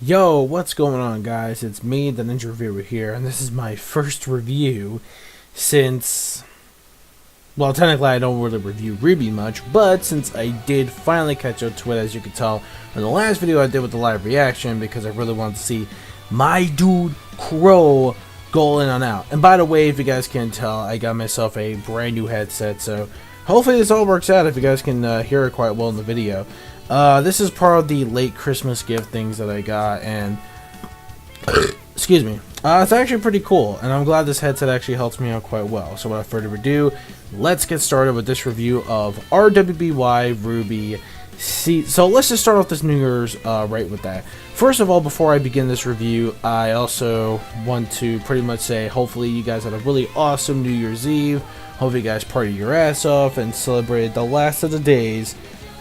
Yo, what's going on, guys? It's me, the Ninja Reviewer here, and this is my first review since, well, technically I don't really review RWBY much, but since I did finally catch up to it, as you can tell in the last video I did with the live reaction, because I really wanted to see my dude QROW go in and out. And by the way, if you guys can't tell, I got myself a brand new headset, so hopefully this all works out if you guys can hear it quite well in the video. This is part of the late Christmas gift things that I got, and excuse me, it's actually pretty cool, and I'm glad this headset actually helps me out quite well. So without further ado, let's get started with this review of RWBY RWBY. So let's just start off this New Year's right with that. First of all, before I begin this review, I also want to pretty much say hopefully you guys had a really awesome New Year's Eve. Hope you guys partied your ass off and celebrated the last of the days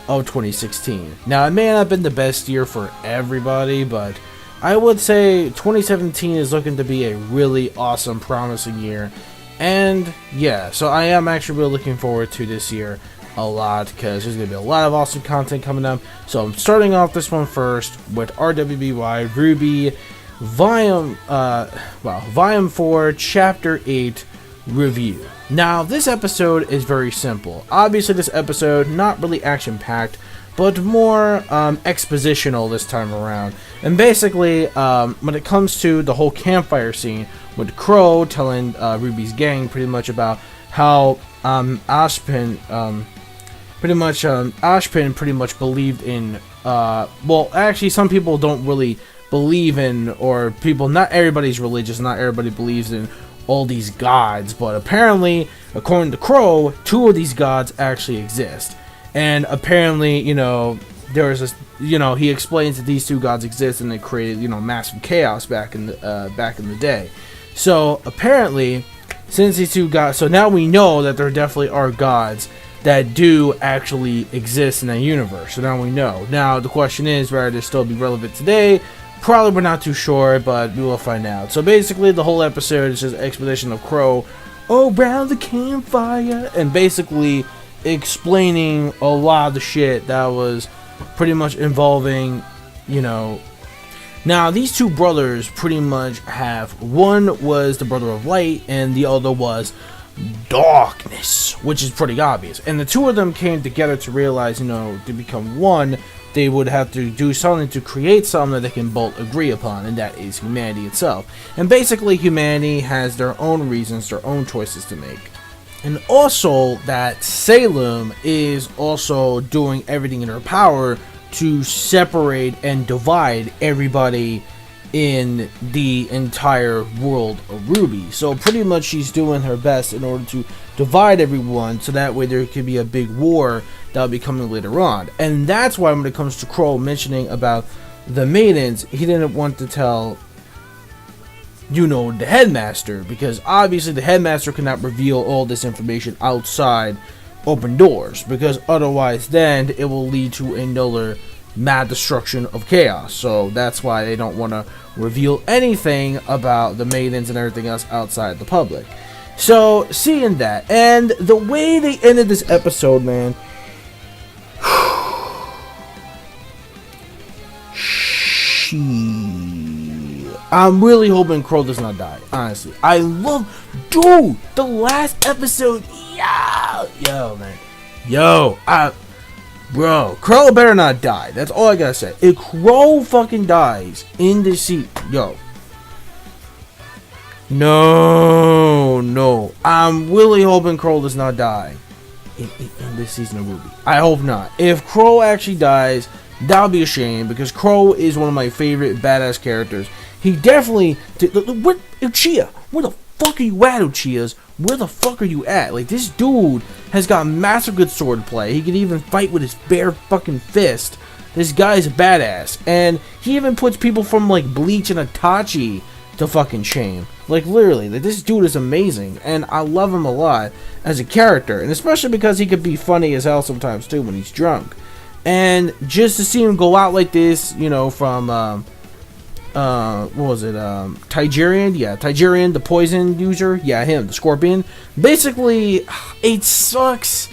of 2016. Now, it may not have been the best year for everybody, but I would say 2017 is looking to be a really awesome, promising year. And yeah, so I am actually really looking forward to this year a lot, because there's going to be a lot of awesome content coming up. So I'm starting off this one first with RWBY RWBY Volume 4 Chapter 8 review. Now, this episode is very simple. Obviously, this episode, not really action-packed, but more expositional this time around. And basically, when it comes to the whole campfire scene, with QROW telling RWBY's gang pretty much about how Ashpin pretty much believed in, well, actually, some people don't really believe in, or people, not everybody's religious, not everybody believes in all these gods, but apparently, according to QROW, two of these gods actually exist. And apparently, you know, there's this, you know, he explains that these two gods exist and they created, you know, massive chaos back in the day. So apparently, since these two gods, so now we know that there definitely are gods that do actually exist in that universe. So now we know. Now the question is, whether they still be relevant today. Probably we're not too sure, but we will find out. So basically, the whole episode is just exposition of QROW around the campfire, and basically explaining a lot of the shit that was pretty much involving, you know. Now, these two brothers pretty much have, one was the brother of light, and the other was darkness, which is pretty obvious. And the two of them came together to realize, you know, to become one, they would have to do something to create something that they can both agree upon, and that is humanity itself. And basically, humanity has their own reasons, their own choices to make. And also, that Salem is also doing everything in her power to separate and divide everybody in the entire world of RWBY. So pretty much she's doing her best in order to divide everyone, so that way there could be a big war that'll be coming later on. And that's why when it comes to QROW mentioning about the maidens, he didn't want to tell, you know, the headmaster, because obviously the headmaster cannot reveal all this information outside open doors, because otherwise then it will lead to another mad destruction of chaos. So that's why they don't want to reveal anything about the maidens and everything else outside the public. So seeing that, and the way they ended this episode, man, I'm really hoping QROW does not die, honestly. I love, dude, the last episode, yo man, bro, QROW better not die. That's all I gotta say. If QROW fucking dies in this seat, yo, no, I'm really hoping QROW does not die in this season of RWBY. I hope not. If QROW actually dies, that would be a shame, because QROW is one of my favorite badass characters. He definitely what, Uchiha? Where the fuck are you at, Uchihas? Where the fuck are you at? Like, this dude has got massive good swordplay. He can even fight with his bare fucking fist. This guy's a badass, and he even puts people from like Bleach and Itachi to fucking shame. Like, literally, like, this dude is amazing, and I love him a lot as a character, and especially because he could be funny as hell sometimes too when he's drunk. And just to see him go out like this, you know, from what was it, Tigerian? Yeah, Tigerian, the poison user. Yeah, him, the scorpion. Basically, it sucks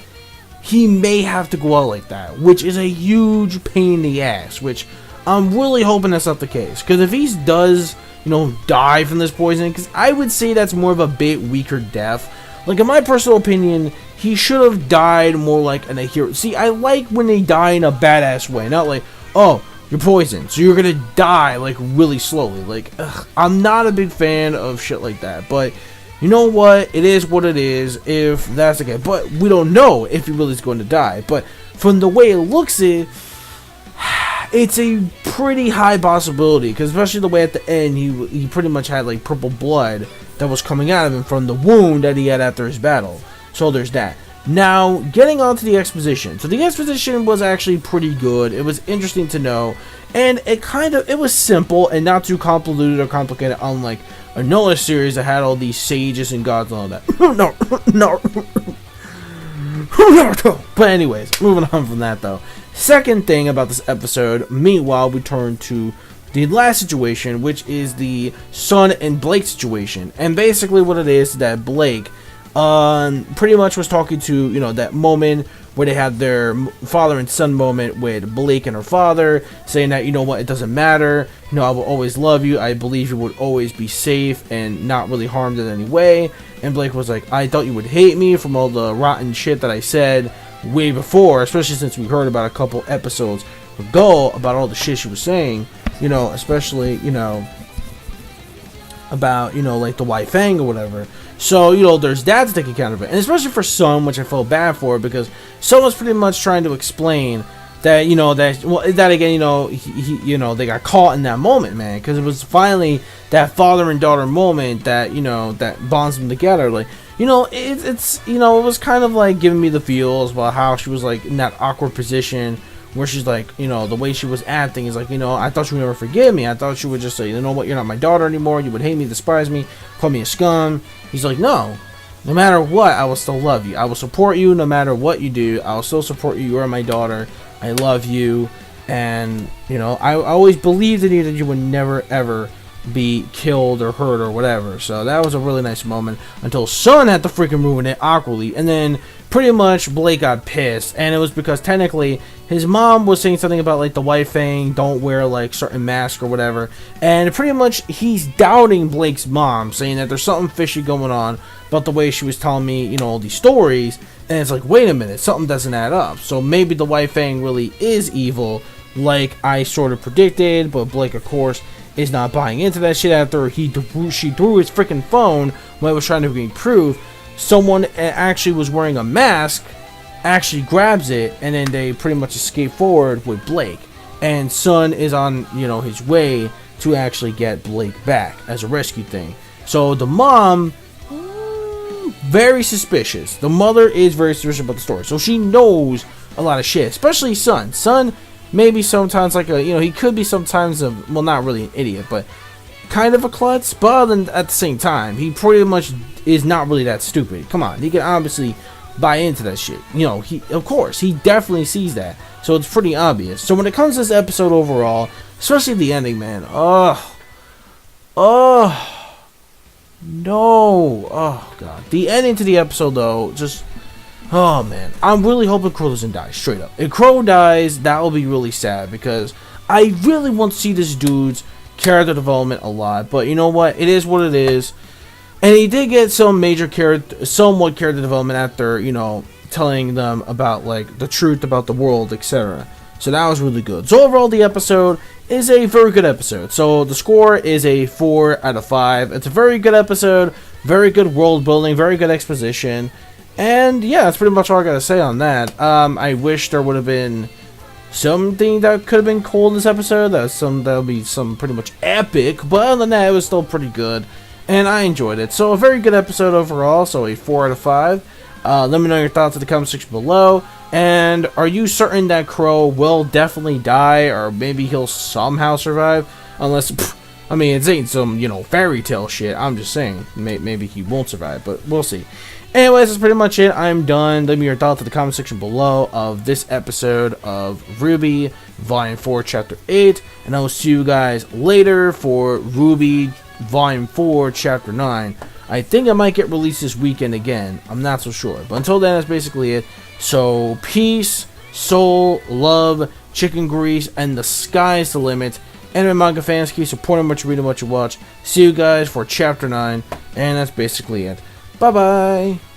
he may have to go out like that, which is a huge pain in the ass, which I'm really hoping that's not the case, because if he does, you know, die from this poisoning, because I would say that's more of a bit weaker death. Like, in my personal opinion, he should have died more like in a hero. See, I like when they die in a badass way, not like, oh, you're poisoned, so you're gonna die, like, really slowly. Like, ugh, I'm not a big fan of shit like that, but you know what? It is what it is, if that's the case. But we don't know if he really is going to die. But from the way it looks, it's a pretty high possibility, because especially the way at the end, he pretty much had, like, purple blood that was coming out of him from the wound that he had after his battle. So there's that. Now, getting on to the exposition. So the exposition was actually pretty good. It was interesting to know. And it was simple and not too convoluted or complicated, unlike another series that had all these sages and gods and all that. No. But anyways, moving on from that though. Second thing about this episode, meanwhile, we turn to the last situation, which is the Sun and Blake situation. And basically what it is that Blake pretty much was talking to, you know, that moment where they had their father and son moment with Blake and her father, saying that, you know what, it doesn't matter, you know, I will always love you, I believe you would always be safe and not really harmed in any way. And Blake was like, I thought you would hate me from all the rotten shit that I said way before, especially since we heard about a couple episodes ago about all the shit she was saying, you know, especially, you know, about, you know, like the white fang or whatever. So, you know, there's that to take account of it. And especially for Sun, which I felt bad for, because Sun was pretty much trying to explain that, you know, that again, you know, you know, they got caught in that moment, man, because it was finally that father and daughter moment that, you know, that bonds them together. Like, you know, it's you know, it was kind of like giving me the feels about how she was like in that awkward position where she's like, you know, the way she was acting is like, you know, I thought you would never forgive me. I thought she would just say, you know what, you're not my daughter anymore. You would hate me, despise me, call me a scum. He's like, no matter what, I will still love you. I will support you no matter what you do. I will still support you. You are my daughter. I love you. And, you know, I always believed in you that you would never, ever be killed or hurt or whatever. So that was a really nice moment until Sun had to freaking ruin it awkwardly. And then pretty much Blake got pissed, and it was because technically his mom was saying something about like the white fang don't wear like certain masks or whatever, and pretty much he's doubting Blake's mom, saying that there's something fishy going on about the way she was telling me, you know, all these stories. And it's like, wait a minute, something doesn't add up. So maybe the white fang really is evil, like I sort of predicted. But Blake, of course, is not buying into that shit after she threw his freaking phone when it was trying to be proved. Someone actually was wearing a mask, actually grabs it, and then they pretty much escape forward with Blake. And Sun is on, you know, his way to actually get Blake back as a rescue thing. So the mom, very suspicious. The mother is very suspicious about the story. So she knows a lot of shit, especially Sun. Sun maybe sometimes like a, you know, he could be sometimes a, well, not really an idiot, but kind of a klutz, but then at the same time, he pretty much is not really that stupid. Come on, he can obviously buy into that shit. You know, of course, he definitely sees that. So it's pretty obvious. So when it comes to this episode overall, especially the ending, man, no, oh god, the ending to the episode though, just, oh man, I'm really hoping QROW doesn't die, straight up. If QROW dies, that will be really sad, because I really want to see this dude's character development a lot. But you know what, it is what it is. And he did get some major somewhat character development after, you know, telling them about like the truth about the world, etc. So that was really good. So overall, the episode is a very good episode. So the score is a 4 out of 5. It's a very good episode, very good world building, very good exposition. And yeah, that's pretty much all I gotta say on that. I wish there would have been something that could have been cool in this episode. That would be some pretty much epic. But other than that, it was still pretty good, and I enjoyed it. So a very good episode overall. So a 4 out of 5. Let me know your thoughts in the comment section below. And are you certain that QROW will definitely die, or maybe he'll somehow survive? Unless, I mean, it ain't some, you know, fairy tale shit. I'm just saying, maybe he won't survive, but we'll see. Anyways, that's pretty much it. I'm done. Leave me your thoughts in the comment section below of this episode of RWBY Volume 4, Chapter 8. And I will see you guys later for RWBY Volume 4, Chapter 9. I think I might get released this weekend again. I'm not so sure. But until then, that's basically it. So, peace, soul, love, chicken grease, and the sky's the limit. Anime manga fans, keep supporting what you read and what you watch. See you guys for chapter 9, and that's basically it. Bye bye.